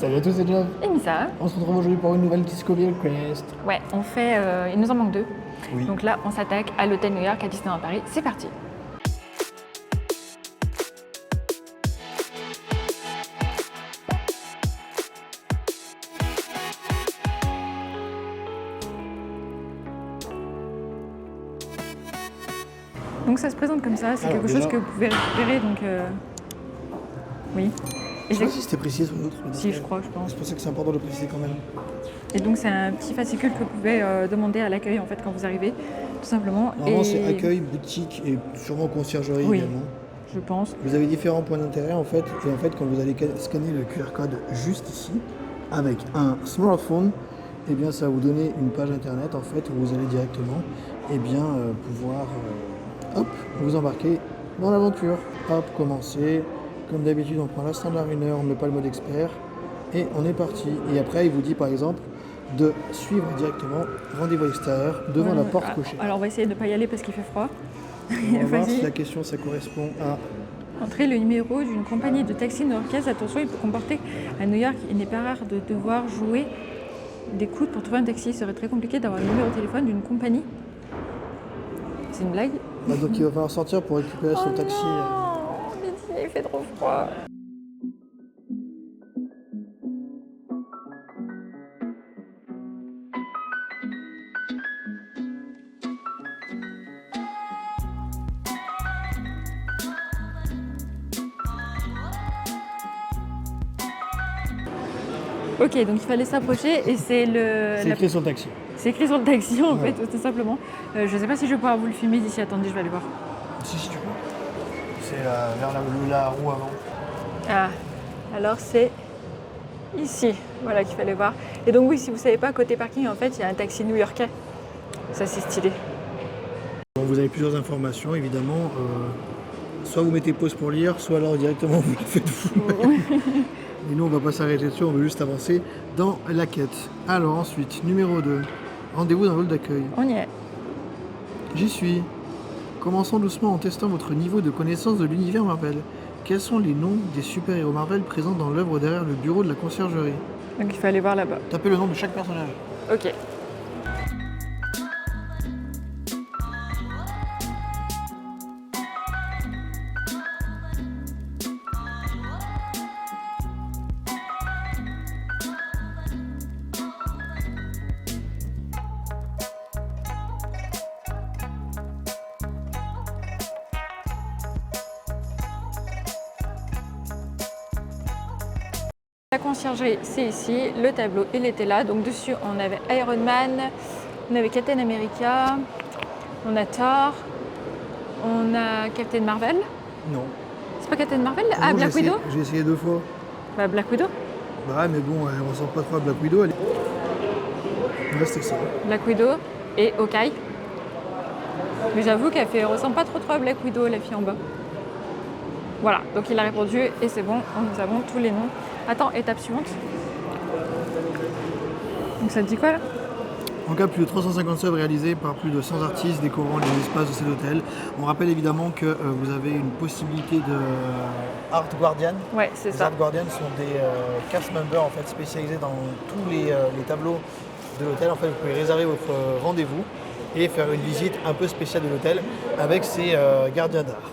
Salut à tous, c'est Jeff. Et Misa. On se retrouve aujourd'hui pour une nouvelle Discovery Quest. Ouais, on fait. Il nous en manque 2. Oui. Donc là, on s'attaque à l'hôtel New York à Disneyland Paris. C'est parti. Donc ça se présente comme ça, c'est Alors, quelque déjà- chose que vous pouvez récupérer, donc oui. Et Je sais pas si c'était précisé sur l'autre. Si, je crois, je pense. C'est pour ça que c'est important de le préciser quand même. Et donc c'est un petit fascicule que vous pouvez demander à l'accueil en fait quand vous arrivez, tout simplement. Normalement, Et c'est accueil, boutique et sûrement conciergerie Oui. également. je pense. Vous avez différents points d'intérêt en fait. Et en fait, quand vous allez scanner le QR code juste ici, avec un smartphone, eh bien, ça va vous donner une page internet en fait où vous allez directement pouvoir hop, vous embarquer dans l'aventure. Hop, commencer. Comme d'habitude, on prend la standard 1 heure, on ne met pas le mode expert et on est parti. Et après, il vous dit par exemple de suivre directement rendez-vous extérieur devant la porte cochée. Alors on va essayer de ne pas y aller parce qu'il fait froid. On va voir Vas-y. si la question ça correspond à. Entrez le numéro d'une compagnie de taxi new-yorkaise. Attention, il peut comporter à New York. Il n'est pas rare de devoir jouer des coudes pour trouver un taxi. Il serait très compliqué d'avoir le numéro de téléphone d'une compagnie. C'est une blague? Bah, donc il va falloir sortir pour récupérer son taxi. Non, Lydie, il fait trop froid. Ok, donc il fallait s'approcher et c'est C'est écrit sur le taxi. c'est écrit sur le taxi en Ouais. fait, tout simplement. Je sais pas si je vais pouvoir vous le filmer d'ici. Attendez, je vais aller voir. Si tu peux. C'est vers la roue avant. Ah, alors c'est ici, voilà qu'il fallait voir. Et donc oui, si vous savez pas, côté parking, en fait, il y a un taxi new-yorkais. Ça, c'est stylé. Bon, vous avez plusieurs informations évidemment. Soit vous mettez pause pour lire, soit alors directement vous la faites vous. Et nous on va pas s'arrêter dessus, on veut juste avancer dans la quête. Alors ensuite, numéro 2. Rendez-vous dans le hall d'accueil. On y est. J'y suis. Commençons doucement en testant votre niveau de connaissance de l'univers Marvel. Quels sont les noms des super-héros Marvel présents dans l'œuvre derrière le bureau de la conciergerie? Donc il faut aller voir là-bas. Tapez le nom de chaque personnage. Ok. La conciergerie, c'est ici. Le tableau, il était là. Donc dessus, on avait Iron Man, on avait Captain America, on a Thor, on a Captain Marvel. Non. C'est pas Captain Marvel? Ah, Non, Black j'ai essayé- Widow? J'ai essayé 2 fois. Bah, Black Widow. Bah ouais, mais bon, elle ressemble pas trop à Black Widow. Ouais, c'était ça. Black Widow et Hawkeye. Mais j'avoue qu'elle ressemble pas trop à Black Widow, la fille en bas. Voilà, donc il a répondu et c'est bon, nous avons tous les noms. Attends, étape suivante. Donc ça te dit quoi là? En cas, plus de 350 œuvres réalisées par plus de 100 artistes décorant les espaces de cet hôtel. On rappelle évidemment que vous avez une possibilité de Art Guardian. Ouais, c'est Les ça. Art Guardians sont des cast members en fait, spécialisés dans tous les tableaux de l'hôtel. En fait, vous pouvez réserver votre rendez-vous et faire une visite un peu spéciale de l'hôtel avec ces gardiens d'art.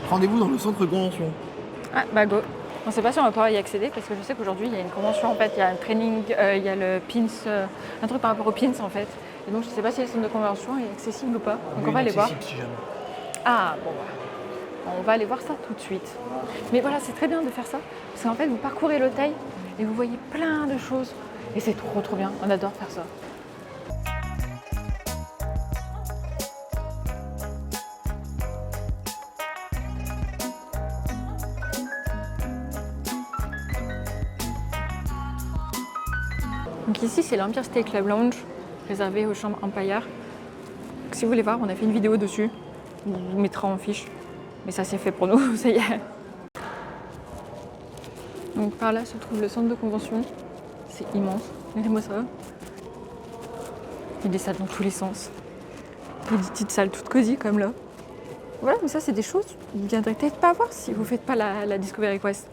Rendez-vous dans le centre de convention. Ah, bah go. On sait pas si on va pouvoir y accéder parce que je sais qu'aujourd'hui il y a une convention en fait, il y a un training, il y a le pins, un truc par rapport aux pins en fait. Et donc je sais pas si le centre de convention est accessible ou pas. Donc on va aller voir. Si jamais. Ah bon bah. On va aller voir ça tout de suite. Mais voilà, c'est très bien de faire ça parce qu'en fait vous parcourez l'hôtel et vous voyez plein de choses. Et c'est trop bien, on adore faire ça. Donc ici c'est l'Empire State Club Lounge, réservé aux chambres Empire. Donc, si vous voulez voir, on a fait une vidéo dessus, on vous mettra en fiche. Mais ça c'est fait pour nous, ça y est. Donc par là se trouve le centre de convention. C'est immense, regardez-moi ça. Il y a des salles dans tous les sens. Il y a des petites salles toutes cosy comme là. Voilà, mais ça c'est des choses que vous ne viendrez peut-être pas voir si vous ne faites pas la Discovery Quest.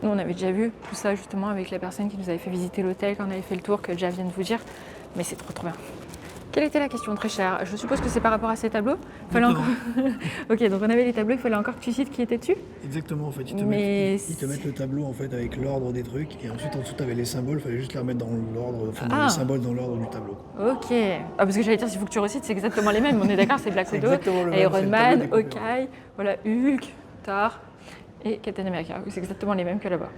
Nous, on avait déjà vu tout ça justement avec la personne qui nous avait fait visiter l'hôtel quand on avait fait le tour, que Jia vient de vous dire. Mais c'est trop bien. Quelle était la question, très chère? Je suppose que c'est par rapport à ces tableaux. Fallait encore... Ok, donc on avait les tableaux, il fallait encore que tu cites qui était dessus. Exactement, en fait, ils te mettent le tableau en fait avec l'ordre des trucs, et ensuite en dessous tu avais les symboles, il fallait juste les remettre dans l'ordre, enfin dans les symboles dans l'ordre du tableau. Ok. Ah, parce que j'allais dire, s'il faut que tu recites, c'est exactement les mêmes. On est d'accord, c'est Black Widow, Iron Man, Hawkeye, voilà, Hulk, Thor et Captain America. C'est exactement les mêmes que là-bas.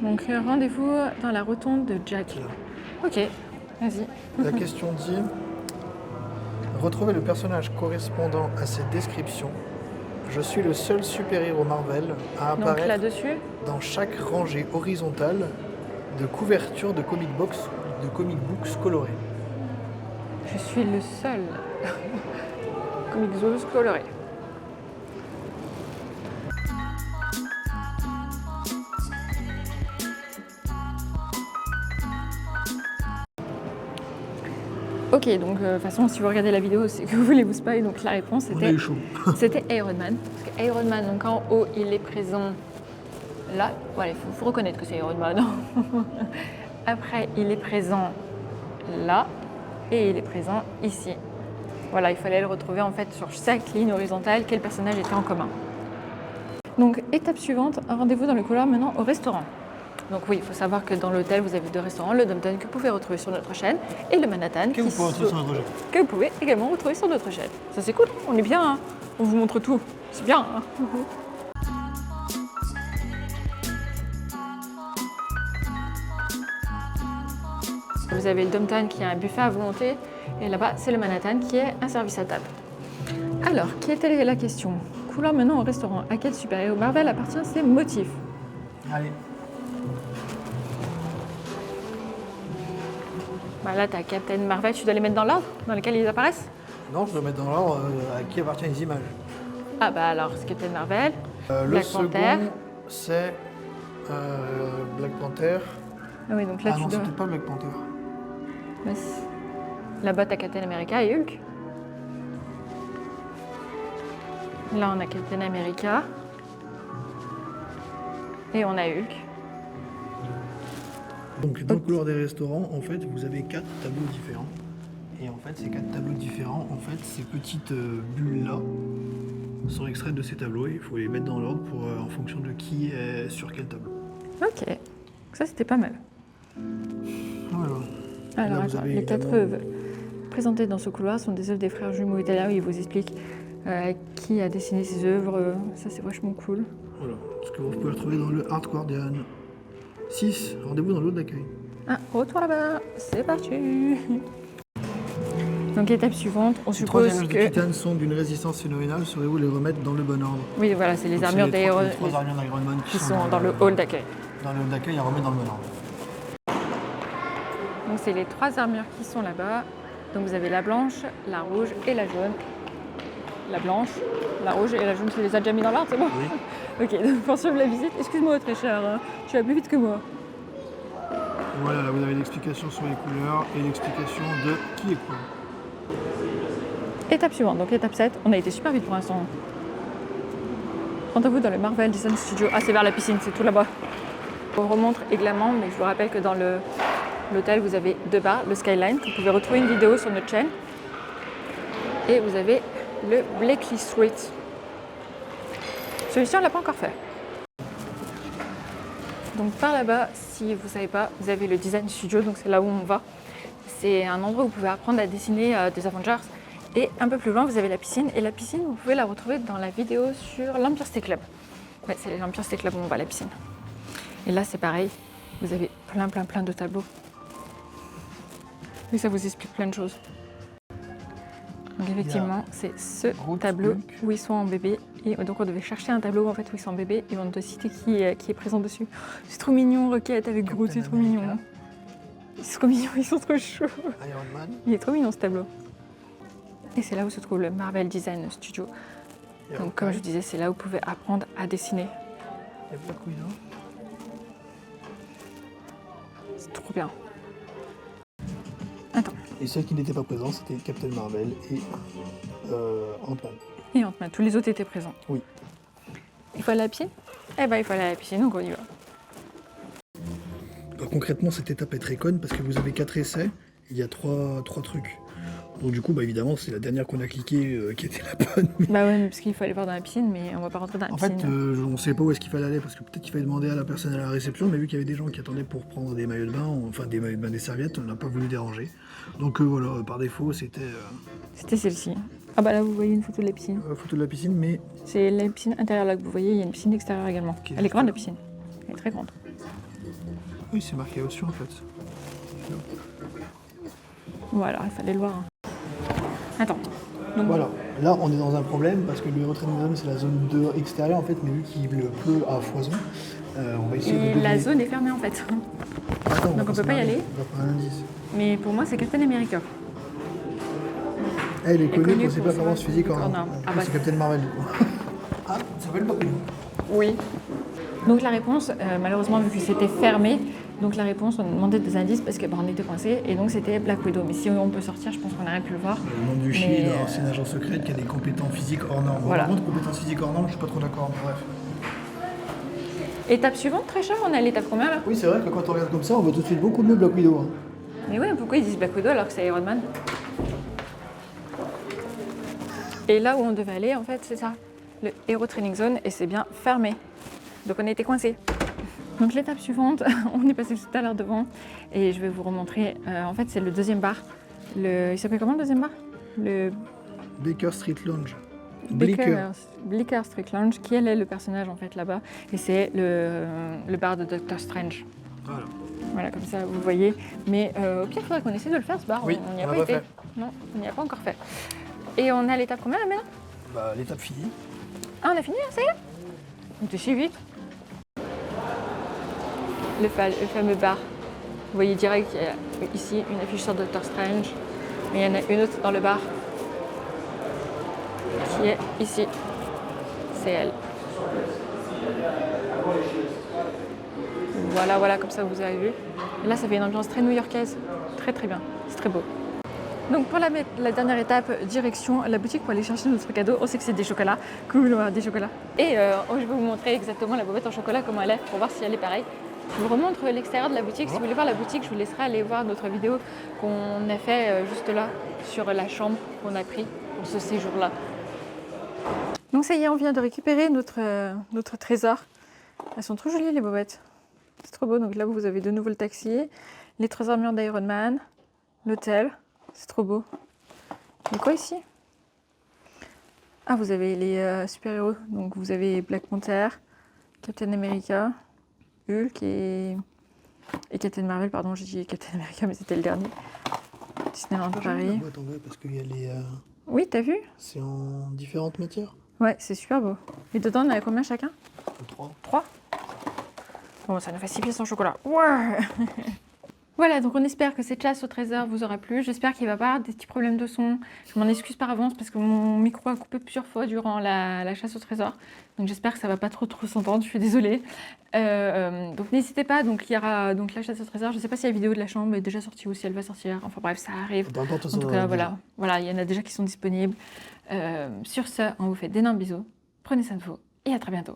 Donc rendez-vous dans la rotonde de Jack. Ok, vas-y. La question dit retrouvez le personnage correspondant à cette description. Je suis le seul super-héros Marvel à apparaître là-dessus, dans chaque rangée horizontale de couverture de comic books colorés. Je suis le seul comic books coloré. Ok, donc de toute façon, si vous regardez la vidéo, c'est que vous voulez vous spoil. Donc la réponse c'était Iron Man. Parce que Iron Man, donc en haut, il est présent là. Voilà, il faut reconnaître que c'est Iron Man. Après, il est présent là et il est présent ici. Voilà, il fallait le retrouver en fait sur chaque ligne horizontale, quel personnage était en commun. Donc étape suivante, un rendez-vous dans le couloir menant au restaurant. Donc oui, il faut savoir que dans l'hôtel, vous avez deux restaurants, le Dom Tom que vous pouvez retrouver sur notre chaîne et le Manhattan que vous pouvez également retrouver sur notre chaîne. Ça c'est cool, on est bien, hein, on vous montre tout, c'est bien. Hein. Vous avez le Dom Tom qui a un buffet à volonté et là-bas, c'est le Manhattan qui est un service à table. Alors, qui était la question? Couloir menant au restaurant, à quel super-héros Marvel appartient ces motifs? Allez. Là, tu as Captain Marvel, tu dois les mettre dans l'ordre dans lequel ils apparaissent? Non, je dois mettre dans l'ordre à qui appartiennent les images. Ah bah alors, c'est Captain Marvel, le second, c'est Black Panther. Ah oui, donc là, non, c'est peut-être pas Black Panther. Là-bas, tu as Captain America et Hulk. Là, on a Captain America. Et on a Hulk. Donc dans le couloir des restaurants, en fait, vous avez 4 tableaux différents. Et en fait, ces 4 tableaux différents, en fait, ces petites bulles-là sont extraites de ces tableaux. Et il faut les mettre dans l'ordre pour en fonction de qui est sur quel tableau. Ok, ça c'était pas mal. Voilà. Alors, attends, les 4 œuvres présentées dans ce couloir sont des œuvres des frères jumeaux italiens où ils vous expliquent qui a dessiné ces œuvres. Ça, c'est vachement cool. Voilà, ce que vous pouvez retrouver dans le Art Guardian. 6, rendez-vous dans l'autre d'accueil. Ah, retour là-bas, c'est parti. Donc, étape suivante, on suppose que... Les 3 titanes sont d'une résistance phénoménale, saurez-vous les remettre dans le bon ordre? Oui, voilà, c'est les armures d'Iron Man qui sont dans le hall d'accueil. Dans le hall d'accueil, ils remettent dans le bon ordre. Donc, c'est les 3 armures qui sont là-bas. Donc, vous avez la blanche, la rouge et la jaune. La blanche, la rouge et la jaune, tu les as déjà mis dans l'ordre, c'est bon? Oui. Ok, donc pour suivre la visite, excuse-moi très cher, hein, tu vas plus vite que moi. Voilà, là vous avez l'explication sur les couleurs et l'explication de qui est quoi. Étape suivante, donc étape 7, on a été super vite pour l'instant. Rendez-vous dans le Marvel Design Studio. Ah, c'est vers la piscine, c'est tout là-bas. On vous remontre également, mais je vous rappelle que dans l'hôtel, vous avez 2 bars, le Skyline, que vous pouvez retrouver une vidéo sur notre chaîne. Et vous avez le Blakely Street. Celui-ci, on ne l'a pas encore fait. Donc par là-bas, si vous ne savez pas, vous avez le Design Studio, donc c'est là où on va. C'est un endroit où vous pouvez apprendre à dessiner des Avengers. Et un peu plus loin, vous avez la piscine. Et la piscine, vous pouvez la retrouver dans la vidéo sur l'Empire State Club. Ouais, c'est l'Empire State Club où on va à la piscine. Et là, c'est pareil. Vous avez plein de tableaux. Et ça vous explique plein de choses. Donc effectivement, c'est ce tableau où ils sont en bébé. Et donc on devait chercher un tableau en fait, où ils sont en bébé et on doit citer qui est présent dessus. C'est trop mignon, Rocket avec Groot, c'est trop mignon. C'est trop mignon, ils sont trop chauds. Iron Man. Il est trop mignon ce tableau. Et c'est là où se trouve le Marvel Design Studio. Donc comme je disais, c'est là où vous pouvez apprendre à dessiner. Et Black Widow. C'est trop bien. Attends. Et ceux qui n'étaient pas présents, c'était Captain Marvel et Ant-Man. Et Ant-Man, tous les autres étaient présents. Oui. Il faut aller à la piscine? Eh ben, il faut aller à la piscine, donc on y va. Alors, concrètement, cette étape est très conne parce que vous avez 4 essais, il y a 3 trucs. Donc du coup, bah, évidemment, c'est la dernière qu'on a cliquée qui était la bonne. Bah ouais, mais parce qu'il faut aller voir dans la piscine, mais on va pas rentrer dans la En piscine. fait, on ne savait pas où est-ce qu'il fallait aller parce que peut-être qu'il fallait demander à la personne à la réception, mais vu qu'il y avait des gens qui attendaient pour prendre des maillots de bain, enfin des maillots de bain, des serviettes, on n'a pas voulu déranger. Donc voilà, par défaut, c'était C'était celle-ci. Ah bah là, vous voyez une photo de la piscine. photo de la piscine, mais C'est la piscine intérieure là que vous voyez, il y a une piscine extérieure également. Ok, Elle est grande la piscine. Elle est très grande. oui, c'est marqué au-dessus en fait. Voilà, il fallait le voir. Attends. Donc, Voilà, là on est dans un problème parce que le Hero Training Zone c'est la zone dehors extérieure en fait, mais vu qu'il pleut à foison, on va essayer et de la deviner. zone est fermée en fait. Attends, donc on peut pas y aller. On va prendre un indice. Mais pour moi, c'est Captain America. Elle est connue connue pour ses pour performances sa physiques en physique en armes. Du coup, Ah bah, c'est Captain Marvel du coup. Ah, ça s'appelle pas connu. Oui. Donc la réponse, malheureusement, vu que c'était fermé, donc la réponse, on demandait des indices parce qu'on était coincé et donc c'était Black Widow. Mais si on peut sortir, je pense qu'on aurait pu le voir. Le nom du Mais, Shield, c'est une agence secrète qui a des compétences physiques hors normes. Voilà. Par contre, compétences physiques hors normes, je suis pas trop d'accord, mais bref. Étape suivante, très cher, on est à l'étape combien là? Oui, c'est vrai que quand on regarde comme ça, on voit tout de suite beaucoup mieux Black Widow. Hein. Mais oui, pourquoi ils disent Black Widow alors que c'est Iron Man? Et là où on devait aller, en fait, c'est ça, le Hero Training Zone, et c'est bien fermé. Donc on a été coincés. Donc l'étape suivante, on est passé tout à l'heure devant, et je vais vous remontrer. En fait, c'est le deuxième bar. Il s'appelle comment le deuxième bar? Le Baker Street Lounge. Bleecker Street Lounge, qui est le personnage en fait là-bas, et c'est le bar de Doctor Strange. Voilà. Voilà, comme ça, vous voyez. Mais au pire, il faudrait qu'on essaie de le faire, ce bar. Oui, on n'y a on pas l'a été. pas fait. Non, on n'y a pas encore fait. Et on est à l'étape combien là maintenant? Bah, l'étape finie. Ah, on a fini, là, ça y est? On était si vite. Le fameux bar. Vous voyez direct qu'il y a ici une affiche sur Doctor Strange. Mais il y en a une autre dans le bar qui est ici. C'est elle. Voilà, voilà, comme ça vous avez vu. Et là, ça fait une ambiance très new-yorkaise. Très, très bien. C'est très beau. Donc pour la dernière étape, direction la boutique pour aller chercher notre cadeau. On sait que c'est des chocolats. Cool, on va des chocolats. Et je vais vous montrer exactement la bobette en chocolat, comment elle est, pour voir si elle est pareille. Je vous remontre l'extérieur de la boutique. Si vous voulez voir la boutique, je vous laisserai aller voir notre vidéo qu'on a fait juste là, sur la chambre qu'on a pris pour ce séjour-là. Donc ça y est, on vient de récupérer notre trésor. Elles sont trop jolies les bobettes. C'est trop beau. Donc là, vous avez de nouveau le taxi, les trésors murs d'Iron Man, l'hôtel. C'est trop beau. Il y a quoi ici? Ah, vous avez les super-héros. Donc vous avez Black Panther, Captain America, Hulk et Captain Marvel. Pardon, j'ai dit Captain America, mais c'était le dernier. Disneyland Paris. Boîte en vrai parce qu'il y a les. Oui, t'as vu? C'est en différentes matières. Ouais, c'est super beau. Et dedans, on a combien chacun? 3. 3. Bon, ça nous fait 6 pièces en chocolat. Ouais. Voilà, donc on espère que cette chasse au trésor vous aura plu. J'espère qu'il ne va pas y avoir des petits problèmes de son. Je m'en excuse par avance parce que mon micro a coupé plusieurs fois durant la chasse au trésor. Donc j'espère que ça ne va pas trop s'entendre, je suis désolée. Donc n'hésitez pas, donc il y aura donc la chasse au trésor. Je ne sais pas si la vidéo de la chambre est déjà sortie ou si elle va sortir. Enfin bref, ça arrive. En tout cas, voilà, il y en a déjà qui sont disponibles. Sur ce, on vous fait d'énormes bisous. Prenez soin de vous et à très bientôt.